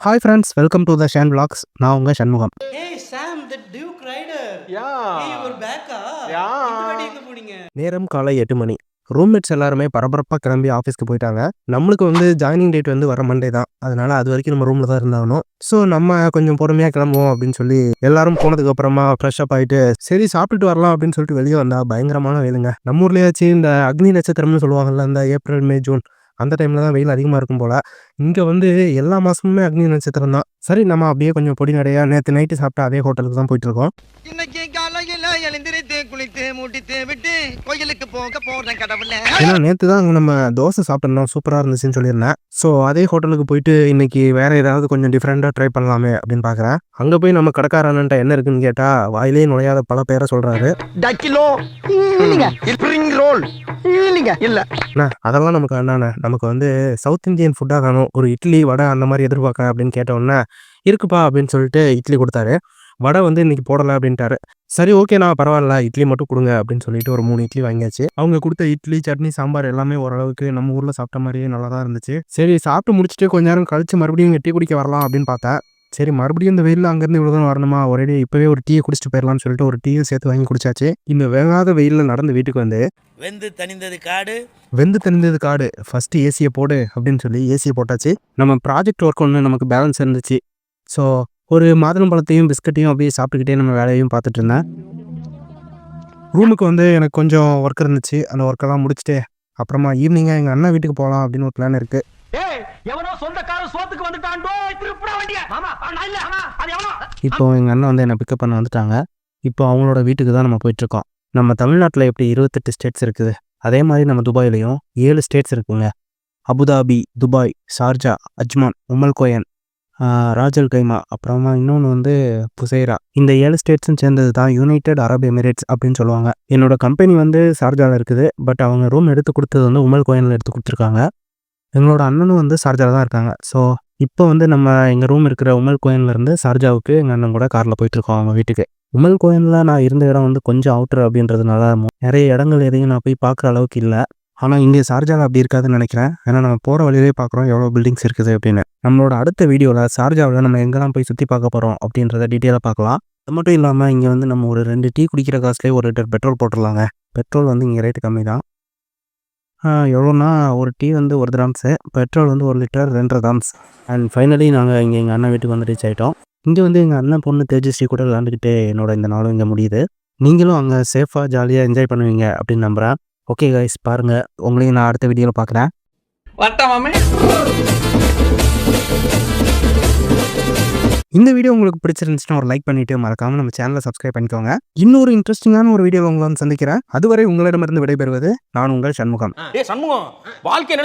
Hi friends, welcome to the Shan Vlogs. நான் உங்க Shanmugam. Hey Sam, the Duke Rider. Yeah. Hey, you were back, Yeah. இந்த வாட்டி எங்க போனீங்க? நேரம் காலை 8 மணி. ரூம்மேட்ஸ் எல்லாருமே பரபரப்பாக கிளம்பி ஆஃபீஸ்க்கு போயிட்டாங்க. நம்மளுக்கு ஜாயினிங் டேட் வர மண்டே தான். அதனால அது வரைக்கும் நம்ம ரூமில் தான் இருந்தாகணும். ஸோ நம்ம கொஞ்சம் பொறுமையாக கிளம்புவோம் அப்படின்னு சொல்லி எல்லாரும் போனதுக்கு அப்புறமா ஃப்ரெஷ் அப் ஆகிட்டு சரி சாப்பிட்டுட்டு வரலாம் அப்படின்னு சொல்லிட்டு வெளியே வந்தா பயங்கரமான வெயிலுங்க. நம்ம ஊர்லேயாச்சு இந்த அக்னி நட்சத்திரம்னு சொல்லுவாங்கல்ல, இந்த ஏப்ரல் மே ஜூன் அந்த டைமில் தான் வெயில் அதிகமாக இருக்கும் போல். இங்கே எல்லா மாதமுமே அக்னி நட்சத்திரம் தான். சரி நம்ம அப்படியே கொஞ்சம் பொடி நடையாக நேற்று நைட்டு சாப்பிட்டு அதே ஹோட்டலுக்கு தான் போயிட்டுருக்கோம். இன்னைக்கு காலையில எழுந்திரித்து குளித்து மூட்டித்து விட்டு கோயிலுக்கு போறேன் கடவுள. ஏன்னா நேற்று தான் அங்கே நம்ம தோசை சாப்பிட்றோம், சூப்பராக இருந்துச்சுன்னு சொல்லியிருந்தேன். ஸோ அதே ஹோட்டலுக்கு போயிட்டு இன்னைக்கு வேறு ஏதாவது கொஞ்சம் டிஃப்ரெண்ட்டாக ட்ரை பண்ணலாமே அப்படின்னு பார்க்குறேன். அங்கே போய் நம்ம கடைக்காரன்ட்ட என்ன இருக்குன்னு கேட்டால் வாயிலே நுழையாத பல பேரை சொல்கிறாரு. இல்லை அதெல்லாம் நமக்கு வேண்டாண்ணே, நமக்கு சவுத் இந்தியன் ஃபுட்டாக வேணும், ஒரு இட்லி வடை அந்த மாதிரி எதிர்பார்க்கறேன் அப்படின்னு கேட்டோன்னே இருக்குப்பா அப்படின்னு சொல்லிட்டு இட்லி கொடுத்தாரு. வடை இன்னைக்கு போடலை அப்படின்ட்டாரு. சரி ஓகே நான் பரவாயில்ல இட்லி மட்டும் கொடுங்க அப்படின்னு சொல்லிட்டு ஒரு 3 இட்லி வாங்கியாச்சு. அவங்க கொடுத்த இட்லி சட்னி சாம்பார் எல்லாமே ஓரளவுக்கு நம்ம ஊரில் சாப்பிட்ட மாதிரியே நல்லா தான் இருந்துச்சு. சரி சாப்பிட்டு முடிச்சுட்டு கொஞ்ச நேரம் கழிச்சு மறுபடியும் டீ குடிக்க வரலாம் அப்படின்னு பார்த்தேன். சரி மறுபடியும் இந்த வெயிலில் அங்கேருந்து இவ்வளோ தான் வரணுமா, ஒரே இப்போவே ஒரு டீயை குடிச்சிட்டு போயிடலாம்னு சொல்லிட்டு ஒரு டீயும் சேர்த்து வாங்கி குடிச்சாச்சு. இந்த வேகாத வெயிலில் நடந்து வீட்டுக்கு வெந்து தணிந்தது காடு ஃபஸ்ட்டு ஏசியை போடு அப்படின்னு சொல்லி ஏசியை போட்டாச்சு. நம்ம ப்ராஜெக்ட் ஒர்க் ஒன்று நமக்கு பேலன்ஸ் இருந்துச்சு. ஸோ ஒரு மாதுளம்பழத்தையும் பிஸ்கட்டையும் அப்படியே சாப்பிட்டுக்கிட்டே நம்ம வேலையும் பார்த்துட்டு இருந்தேன். ரூமுக்கு எனக்கு கொஞ்சம் ஒர்க் இருந்துச்சு. அந்த ஒர்க்கெல்லாம் முடிச்சுட்டு அப்புறமா ஈவினிங்காக எங்கள் அண்ணன் வீட்டுக்கு போகலாம் அப்படின்னு ஒரு பிளான் இருக்குது. இப்போ எங்கள் அண்ணன் என்னை பிக்கப் பண்ண வந்துட்டாங்க. இப்போ அவங்களோட வீட்டுக்கு தான் நம்ம போயிட்டுருக்கோம். நம்ம தமிழ்நாட்டில் எப்படி 28 ஸ்டேட்ஸ் இருக்குது, அதே மாதிரி நம்ம துபாயிலையும் 7 ஸ்டேட்ஸ் இருக்குங்க. Abu Dhabi, Dubai, Sharjah, Ajman, உமல் கோயன், Rajal கைமா, அப்புறமா இன்னொன்று புசைரா. இந்த 7 ஸ்டேட்ஸும் சேர்ந்தது தான் யுனைடெட் அரப் எமிரேட்ஸ் அப்படின்னு சொல்லுவாங்க. என்னோட கம்பெனி ஷார்ஜாவில் இருக்குது. பட் அவங்க ரூம் எடுத்து கொடுத்தது உமல் கோயனில் எடுத்து கொடுத்துருக்காங்க. எங்களோட அண்ணனும் ஷார்ஜாவில் தான் இருக்காங்க. ஸோ இப்போ நம்ம எங்கள் ரூம் இருக்கிற உமல் கோயன்லேருந்து ஷார்ஜாவுக்கு எங்கள் அண்ணன் கூட காரில் போயிட்டுருக்கோம் அவங்க வீட்டுக்கு. உமல் கோயனில் நான் இருந்த இடம் கொஞ்சம் அவுட்டர் அப்படின்றதுனால நிறைய இடங்கள் எதையும் நான் போய் பார்க்குற அளவுக்கு இல்லை. ஆனால் இங்கே ஷார்ஜாவில் அப்படி இருக்காதுன்னு நினைக்கிறேன். ஏன்னா நம்ம போகிற வழியிலே பார்க்குறோம் எவ்வளோ பில்டிங்ஸ் இருக்குது அப்படின்னு. நம்மளோட அடுத்த வீடியோவில் ஷார்ஜாவில் நம்ம எங்கெல்லாம் போய் சுற்றி பார்க்க போகிறோம் அப்படின்றத டீட்டெயிலாக பார்க்கலாம். அது மட்டும் இல்லாமல் இங்கே நம்ம ஒரு 2 டீ குடிக்கிற காசுலேயே 1 லிட்டர் பெட்ரோல் போட்டுடலாங்க. பெட்ரோல் இங்கே ரேட்டு கம்மி தான். எவ்வளோனா ஒரு tea 1 grams, petrol 1 litre 2.5 grams. And finally நாங்கள் இங்கே எங்கள் அண்ணன் வீட்டுக்கு ரீச் ஆகிட்டோம். இங்கே எங்கள் அண்ணன் பொண்ணு தேஜஸ்ரீ கூட விளாண்டுக்கிட்டு என்னோட இந்த நாளும் இங்கே முடியுது. நீங்களும் அங்கே சேஃபாக ஜாலியாக என்ஜாய் பண்ணுவீங்க அப்படின்னு நம்புகிறேன். ஓகே கைஸ், பாருங்கள், உங்களையும் நான் அடுத்த வீடியோவில் பார்க்குறேன். இந்த வீடியோ உங்களுக்கு பிடிச்சிருந்துச்சுன்னா ஒரு லைக் பண்ணிட்டு மறக்காமல் நம்ம சேனலை சப்ஸ்கிரைப் பண்ணிக்கோங்க. இன்னொரு இன்ட்ரெஸ்டிங்கான ஒரு வீடியோ உங்களை சந்திக்கிறேன். அதுவரை உங்களிடமிருந்து விடைபெறுவது நான் உங்கள் சண்முகம். சண்முகம் வாழ்க்கை